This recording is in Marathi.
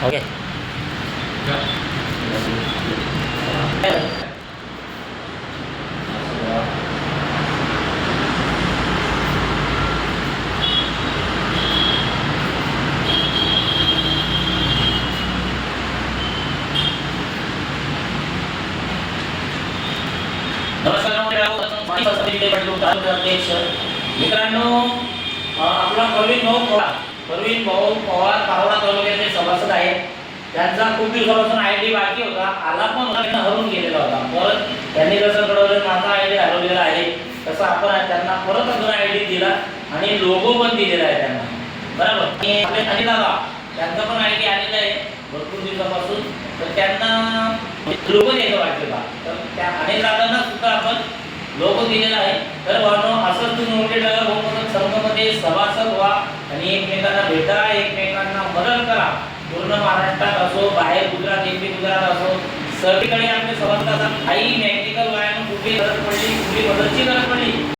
ओके. अध्यक्ष मित्रांनो, आपला प्रवीण भाऊ पवार पारोळा तालुक्याचे सभासद आहेत. त्यांचा खूप दिवसापासून आयडी बाकी होता, आला पण त्यांना हरवून गेलेला होता. परत त्यांनी जसं कळवलं माझा आयडी हरवलेला आहे, तसं आपण त्यांना परत अजून आयडी दिला आणि लोगो पण दिलेला आहे त्यांना. बरोबर. आपले अनिल दादा त्यांचा पण आयडी आलेला आहे भरपूर दिवसापासून, तर त्यांना लोगो द्यायचं वाटलं का, तर त्या अनिल दादांना सुद्धा आपण लोगो दिलेला आहे. तर असंच तुम्ही मोठे नगर होऊन संघामध्ये सभासद व्हा आणि एकमेकांना भेटा, एकमेकांना मदत करा. पूर्ण महाराष्ट्रात असो, बाहेर गुजरात, एमपी गुजरात असो, सगळीकडे आपले सभासद काही मेडिकल व्यायाम कुठे गरज पडली, कुठे मदतची गरज पडली